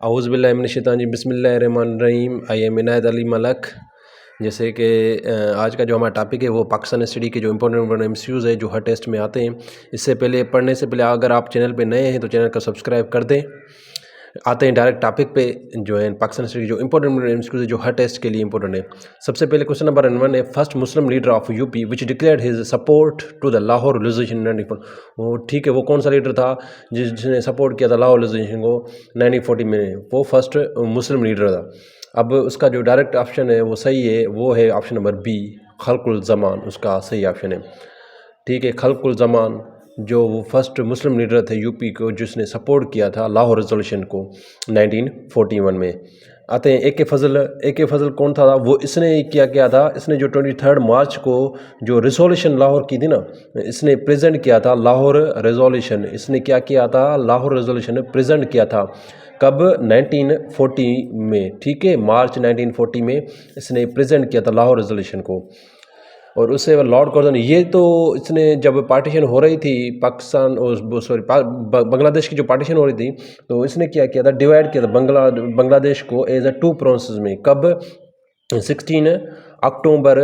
औज़ुबिल्लाहि बिस्मिल्लाहिर्रहमानिर्रहीम। I am इनायत अली मलक। जैसे कि आज का जो हमारा टॉपिक है वो पाकिस्तान स्टडी के जो इंपॉर्टेंट एमसीक्यूज़ है जो हर टेस्ट में आते हैं। इससे पहले पढ़ने से पहले अगर आप चैनल पे नए हैं तो चैनल को सब्सक्राइब कर दें। आते हैं डायरेक्ट टॉपिक पे जो है पाकिस्तान स्टडी जो इंपॉर्टेंट एमसीक्यूज़ है जो हर टेस्ट के लिए इंपॉर्टेंट है। सबसे पहले क्वेश्चन नंबर 1 है, first Muslim leader of UP which declared his support to the Lahore resolution 1940। वो ठीक है, वो कौन सा लीडर था जिसने सपोर्ट किया था लाहौर रेजोल्यूशन को 1940 में? वो फर्स्ट मुस्लिम लीडर था। अब उसका जो डायरेक्ट ऑप्शन है वो सही है, वो है ऑप्शन नंबर बी, खल्कुल ज़मान उसका सही ऑप्शन है। ठीक है, खल्कुल ज़मान जो वो फर्स्ट मुस्लिम लीडर थे यूपी को जिसने सपोर्ट किया था लाहौर रेजोल्यूशन को 1941 में। आते हैं ए के फ़ज़ल कौन था? वो इसने क्या था, इसने जो 23 मार्च को जो रेजोल्यूशन लाहौर की थी ना, इसने प्रेजेंट किया था लाहौर रेजोल्यूशन। इसने क्या किया था? लाहौर रेजोल्यूशन प्रेजेंट किया था। कब? 1940 में। ठीक है, मार्च 1940 में इसने प्रेजेंट किया था लाहौर रेजोल्यूशन को। और उससे लॉर्ड कर्जन ये तो इसने जब पार्टीशन हो रही थी पाकिस्तान और सॉरी बांग्लादेश की जो पार्टीशन हो रही थी तो इसने क्या किया था? डिवाइड किया था बांग्लादेश को एज अ 2 प्रोविंसेस में। कब? 16 अक्टूबर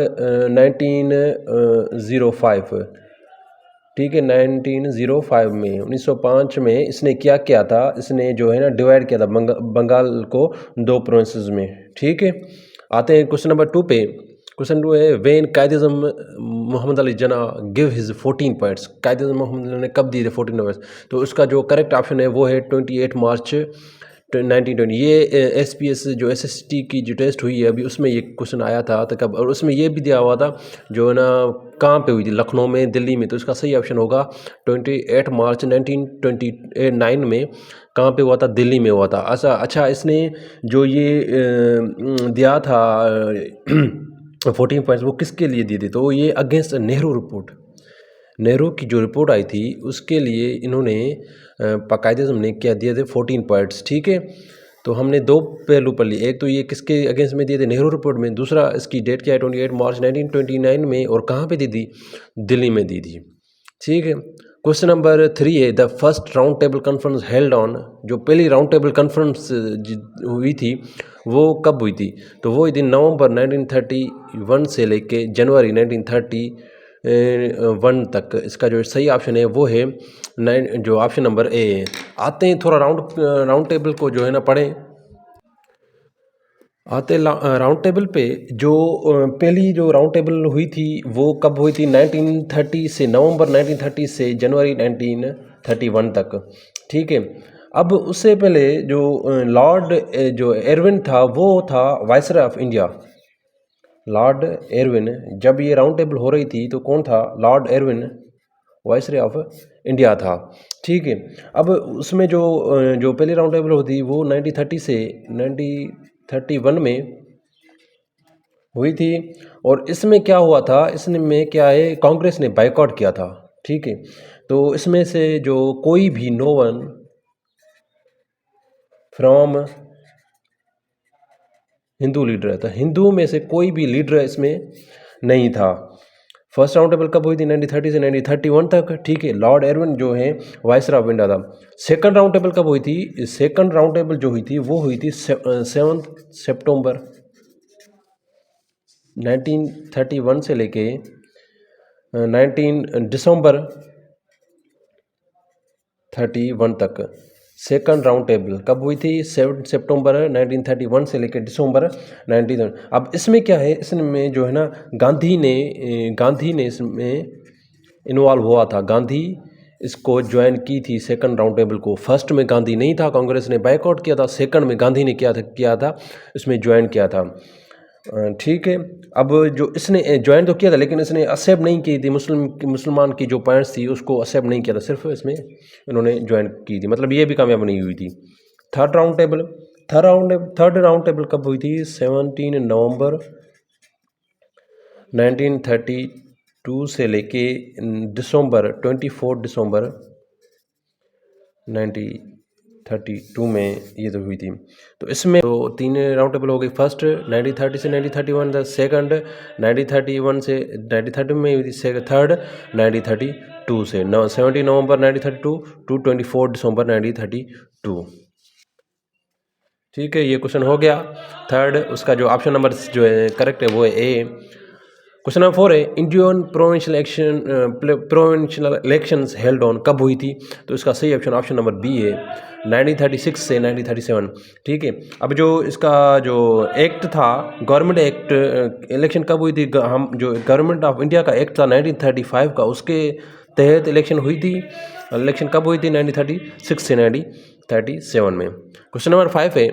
1905। ठीक है, 1905 में 1905 में इसने क्या किया था? इसने जो है ना डिवाइड किया था बंगाल को 2 प्रोविंसेस में। ठीक है, आते हैं क्वेश्चन नंबर 2 पे। क्वेश्चन 2 है, when Quaid-e-Azam Mohammad Ali Jinnah give his 14 points. Quaid-e-Azam Mohammad Ali ने कब दिए थे 14 पॉइंट्स? तो उसका जो करेक्ट ऑप्शन है वो है 28 मार्च 1920। ये एसपीएस जो एसएसटी की जो टेस्ट हुई है अभी उसमें ये क्वेश्चन आया था तो कब, और उसमें ये भी दिया हुआ था जो है ना कहाँ पे हुई थी, लखनऊ में, दिल्ली में। तो इसका सही ऑप्शन होगा 28 मार्च 1929 में। कहाँ पे हुआ था? दिल्ली में हुआ था। अच्छा इसने जो ये दिया था 14 पॉइंट्स वो किसके लिए दिए थे? तो ये अगेंस्ट नेहरू रिपोर्ट, नेहरू की जो रिपोर्ट आई थी उसके लिए इन्होंने बाकायदे हमने क्या दिए थे 14 पॉइंट्स। ठीक है, तो हमने 2 पहलू पढ़ लिए। एक तो ये किसके अगेंस्ट में दिए थे? नेहरू रिपोर्ट में। दूसरा इसकी डेट क्या है? 28 मार्च 1929 में। और कहाँ पे दी थी? दिल्ली में दी थी। ठीक है, क्वेश्चन नंबर 3 है, the first round table conference held on. जो पहली राउंड टेबल कॉन्फ्रेंस हुई थी वो कब हुई थी? तो वो हुई थी नवंबर 1931 से लेके जनवरी 1931 तक। इसका जो सही ऑप्शन है वो है जो ऑप्शन नंबर ए है। आते हैं थोड़ा राउंड टेबल को जो है ना पढ़ें। आते राउंड टेबल पे जो पहली जो राउंड टेबल हुई थी वो कब हुई थी? 1930 से, नवंबर 1930 से जनवरी 1931 तक। ठीक है, अब उससे पहले जो लॉर्ड जो एरविन था वो था viceroy of India. Lord Irwin, जब ये राउंड टेबल हो रही थी तो कौन था? Lord Irwin viceroy of India था। ठीक है, अब उसमें जो पहली राउंड टेबल होती वो 1930 से 1931 में हुई थी। और इसमें क्या हुआ था? इसमें क्या है, कांग्रेस ने बायकॉट किया था। ठीक है, तो इसमें से जो कोई भी no one from Hindu leader है, तो हिंदू में से कोई भी लीडर इसमें नहीं था। फर्स्ट राउंड टेबल कब हुई थी? 1930 से 1931 तक। ठीक है, लॉर्ड एरविन जो है वाइसरॉय ऑफ इंडिया था। सेकंड राउंड टेबल कब हुई थी? सेकंड राउंड टेबल जो हुई थी वो हुई थी 7 सितंबर 1931 से लेके 19 दिसंबर 31 तक। सेकंड राउंड टेबल कब हुई थी? 7 सितंबर 1931 से लेकर दिसंबर 19। अब इसमें क्या है, इसमें जो है ना गांधी ने इसमें इन्वॉल्व हुआ था। गांधी इसको ज्वाइन की थी सेकंड राउंड टेबल को। फर्स्ट में गांधी नहीं था, कांग्रेस ने बायकॉट किया था। सेकंड में गांधी ने किया था इसमें ज्वाइन किया था। ठीक है, अब जो इसने ज्वाइन तो किया था लेकिन इसने एक्सेप्ट नहीं की थी, मुसलमान की जो पॉइंट्स थी उसको एक्सेप्ट नहीं किया था, सिर्फ इसमें इन्होंने ज्वाइन की थी। मतलब ये भी कामयाब नहीं हुई थी। थर्ड राउंड टेबल कब हुई थी? 17 नवंबर 1932 से लेके दिसंबर 24 दिसंबर 1932 में ये तो हुई थी। तो इसमें तो 3 राउंड टेबल हो गई। फर्स्ट 1930 से 1931, द सेकंड 1931 से 1930 में हुई थी। थर्ड 1932 से 17 नवंबर 1932 टू 24 दिसंबर 1932। ठीक है, ये क्वेश्चन हो गया। थर्ड उसका जो ऑप्शन नंबर जो है करेक्ट है वो है ए। क्वेश्चन नंबर 4 है Indian provincial elections held on कब हुई थी? तो इसका सही ऑप्शन नंबर बी है 1936 से 1937। ठीक है, अब जो इसका जो एक्ट था गवर्नमेंट एक्ट, इलेक्शन कब हुई थी? हम जो गवर्नमेंट ऑफ इंडिया का एक्ट था 1935 का, उसके तहत इलेक्शन हुई थी। इलेक्शन कब हुई थी? 1936 से 1937 में। क्वेश्चन नंबर 5 है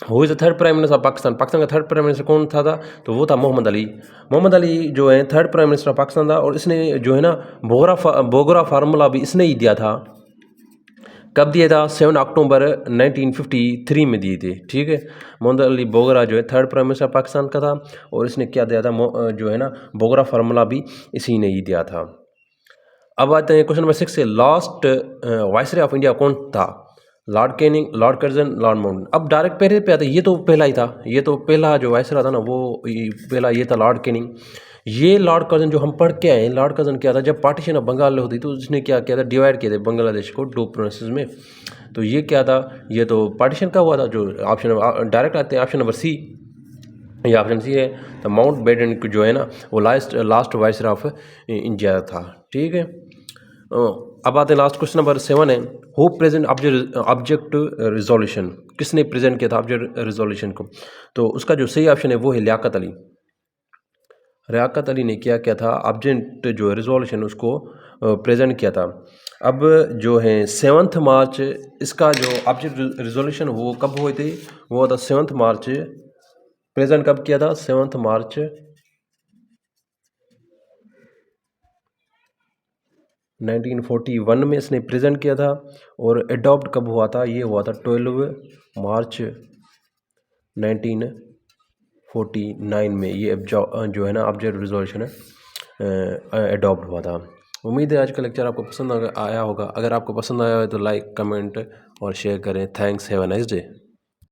who is the third prime minister of Pakistan? Pakistan का थर्ड प्राइम मिनिस्टर कौन था? तो वो था मोहम्मद अली। मोहम्मद अली जो है third prime minister of Pakistan था, और इसने जो है ना बोगरा फार्मूला भी इसने ही दिया था। कब दिया था? 7 अक्टूबर 1953 में दिए थे। ठीक है, मोहम्मद अली बोगरा जो है थर्ड प्राइम मिनिस्टर पाकिस्तान का था, और इसने क्या दिया था? जो है ना बोगरा फार्मूला भी इसी ने ही दिया था। अब आते हैं क्वेश्चन नंबर 6 से, लास्ट वाइसरॉय ऑफ इंडिया कौन था? Lord Canning, Lord Curzon, Lord Mountbatten. अब डायरेक्ट पहले पे आता है, ये तो पहला ही था, ये तो पहला जो वाइसरॉय था ना वो पहला ये था लॉर्ड कैनिंग। ये लॉर्ड कर्जन जो हम पढ़ के आए हैं, लॉर्ड कर्जन क्या था? जब पार्टीशन ऑफ बंगाल होती तो उसने क्या किया था? डिवाइड किया था बांग्लादेश को 2 प्रोविंसेस में। तो ये क्या था? ये तो पार्टीशन का हुआ था। जो ऑप्शन डायरेक्ट आते हैं ऑप्शन नंबर सी, ये ऑप्शन सी है। तो माउंटबेटन जो है ना वो लास्ट वाइसरॉय ऑफ इंडिया था। ठीक है, अब आते हैं लास्ट क्वेश्चन नंबर 7 है, हु प्रेजेंट ऑब्जेक्ट रिजोल्यूशन? किसने प्रेजेंट किया था ऑब्जेक्ट रिजोल्यूशन को? तो उसका जो सही ऑप्शन है वो है लियाकत अली। लियाकत अली ने क्या किया था? ऑब्जेक्ट जो रिजोल्यूशन उसको प्रेजेंट किया था। अब जो है 7 मार्च, इसका जो ऑब्जेक्ट रिजोल्यूशन वो कब हुए थे? वो था 7 मार्च। प्रेजेंट कब किया था? 7 मार्च 1941 में इसने प्रेजेंट किया था। और एडॉप्ट कब हुआ था? ये हुआ था 12 मार्च 1949 में। ये जो है ना ऑब्जेक्ट रिजोल्यूशन है एडॉप्ट हुआ था। उम्मीद है आज का लेक्चर आपको पसंद आया होगा। अगर आपको पसंद आया हो तो लाइक, कमेंट और शेयर करें। Thanks, have a nice day.